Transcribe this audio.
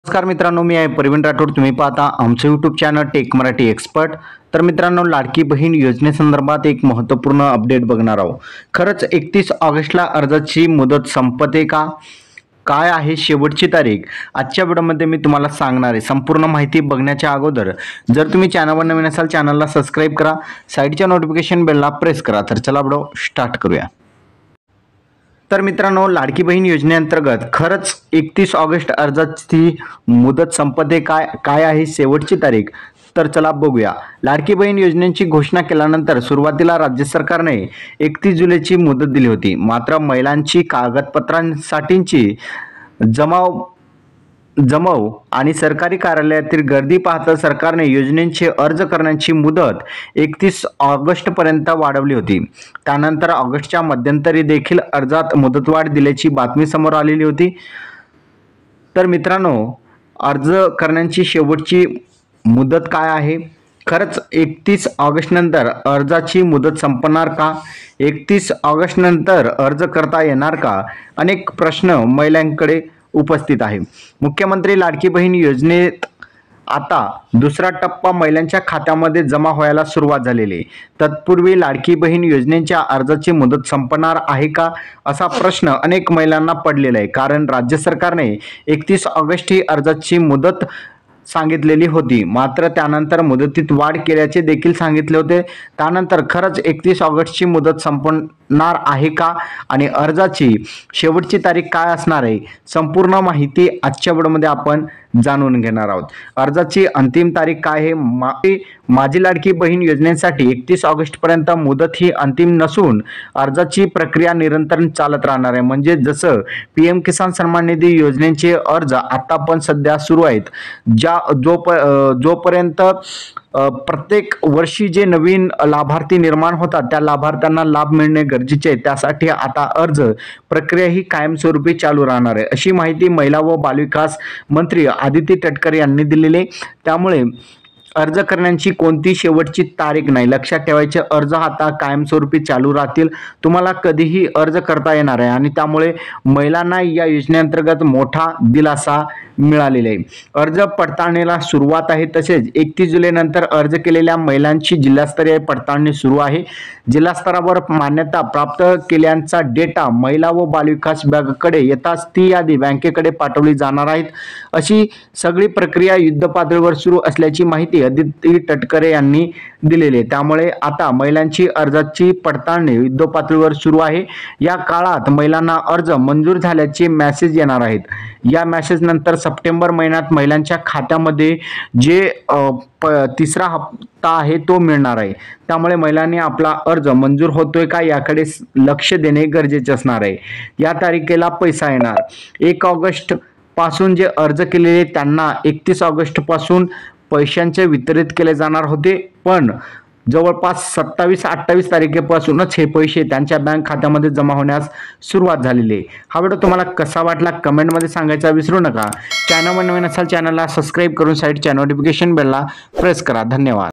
नमस्कार मित्रांनो, मी आहे प्रवीण राठोड. तुम्ही पाहता आमचं YouTube channel tech Marathi expert. तर मित्रांनो, लाडकी बहीण योजनेसंदर्भात एक महत्त्वपूर्ण अपडेट बघणार आहोत. खरंच 31 ऑगस्टला अर्जाची मुदत संपते का? काय आहे शेवटची तारीख? आजच्या व्हिडिओमध्ये मी तुम्हाला सांगणार आहे. संपूर्ण माहिती बघण्याच्या अगोदर जर तुम्ही चॅनलवर नवीन असाल चॅनलला सबस्क्राईब करा, साईडच्या नोटिफिकेशन बेलला प्रेस करा. तर चला व्हिडिओ स्टार्ट करूया. तर मित्रांनो, लाडकी बहीण योजनेअंतर्गत खरंच 31 ऑगस्ट अर्जाची मुदत संपते काय आहे शेवटची तारीख? तर चला बघूया. लाडकी बहीण योजनेची घोषणा केल्यानंतर सुरुवातीला राज्य सरकारने 31 जुलैची मुदत दिली होती. मात्र महिलांची कागदपत्रांसाठीची जमाव आणि सरकारी कार्यालयातील गर्दी पाहता सरकारने योजनेचे अर्ज करण्याची मुदत 31 ऑगस्टपर्यंत वाढवली होती. त्यानंतर ऑगस्टच्या मध्यंतरी देखील अर्जात मुदतवाढ दिल्याची बातमी समोर आलेली होती. तर मित्रांनो, अर्ज करण्याची शेवटची मुदत काय आहे? खरंच 31 ऑगस्ट नंतर अर्जाची मुदत संपणार का? 31 ऑगस्ट नंतर अर्ज करता येणार का? अनेक प्रश्न महिलांकडे उपस्थित आहे. मुख्यमंत्री लाडकी बहीण योजनेत आता दुसरा टप्पा महिलांच्या खात्यामध्ये जमा व्हायला सुरुवात झालेली आहे. तत्पूर्वी लाडकी बहीण योजनेच्या अर्जाची मुदत संपणार आहे का, असा प्रश्न अनेक महिलांना पडलेला आहे. कारण राज्य सरकारने 31 ऑगस्ट ही अर्जाची मुदत सांगितलेली होती. मात्र त्यानंतर मुदतीत वाढ केल्याचे देखील सांगितले होते. त्यानंतर खरंच 31 ऑगस्टची मुदत संपणार आहे का आणि अर्जाची शेवटची तारीख काय असणार आहे, संपूर्ण माहिती आजच्या व्हिडिओमध्ये आपण जाणून घेणार आहोत. अर्जाची अंतिम तारीख काय आहे? माझी लाडकी बहीण योजनेसाठी 31 ऑगस्टपर्यंत मुदत ही अंतिम नसून अर्जाची प्रक्रिया निरंतर चालत राहणार आहे. म्हणजे जसं PM किसान सन्मान निधी योजनेचे अर्ज आता पण सध्या सुरू आहेत. जोपर्यंत प्रत्येक वर्षी जे नवीन लाभार्थी निर्माण होतात त्या लाभार्थ्यांना लाभ मिळणे गरजेचे आहे. त्यासाठी आता अर्ज प्रक्रिया ही कायमस्वरूपी चालू राहणार आहे, अशी माहिती महिला व बालविकास मंत्री आदिती तटकरे यांनी दिलेली. त्यामुळे अर्ज करण्याची कोणती शेवटची तारीख नाही. लक्षात ठेवायचे, अर्ज आता कायमस्वरूपी चालू राहतील. तुम्हाला कधीही अर्ज करता येणार आहे आणि त्यामुळे महिलांना या योजनेअंतर्गत मोठा दिलासा मिळालेला आहे. अर्ज पडताळणीला सुरुवात आहे. तसेच 31 जुलैनंतर अर्ज केलेल्या महिलांची जिल्हास्तरीय पडताळणी सुरू आहे. जिल्हा स्तरावर मान्यता प्राप्त केल्यांचा डेटा महिला व बालविकास विभागाकडे येताच ती यादी बँकेकडे पाठवली जाणार आहे. अशी सगळी प्रक्रिया युद्धपातळीवर सुरू असल्याची माहिती आदिती तटकरे यांनी दिलेली आहे. त्यामुळे आता महिलांची अर्जाची पडताळणी युद्धपातळीवर सुरू आहे. या काळात महिलांना अर्ज मंजूर झाल्याचे मेसेज येणार आहेत. या मेसेज नंतर सप्टेंबर महिन्यात महिलांच्या खात्यामध्ये जे तिसरा हप्ता आहे तो मिळणार आहे. त्यामुळे महिलांनी आपला अर्ज मंजूर होतोय का याकडे लक्ष देणे गरजेचे असणार आहे. या तारखेला पैसा येणार 1 ऑगस्ट पासून. जे अर्ज केलेले त्यांना 31 ऑगस्ट पासून पैशांचे वितरित केले जाणार होते, पण जवळपास 27-28 तारखेपासूनच हे पैसे त्यांच्या बँक खात्यामध्ये जमा होण्यास सुरुवात झालेली आहे. हा व्हिडिओ तुम्हाला कसा वाटला कमेंटमध्ये सांगायचा विसरू नका. चॅनलवर नवीन असाल चॅनलला सबस्क्राईब करून साईडच्या नोटिफिकेशन बेलला प्रेस करा. धन्यवाद.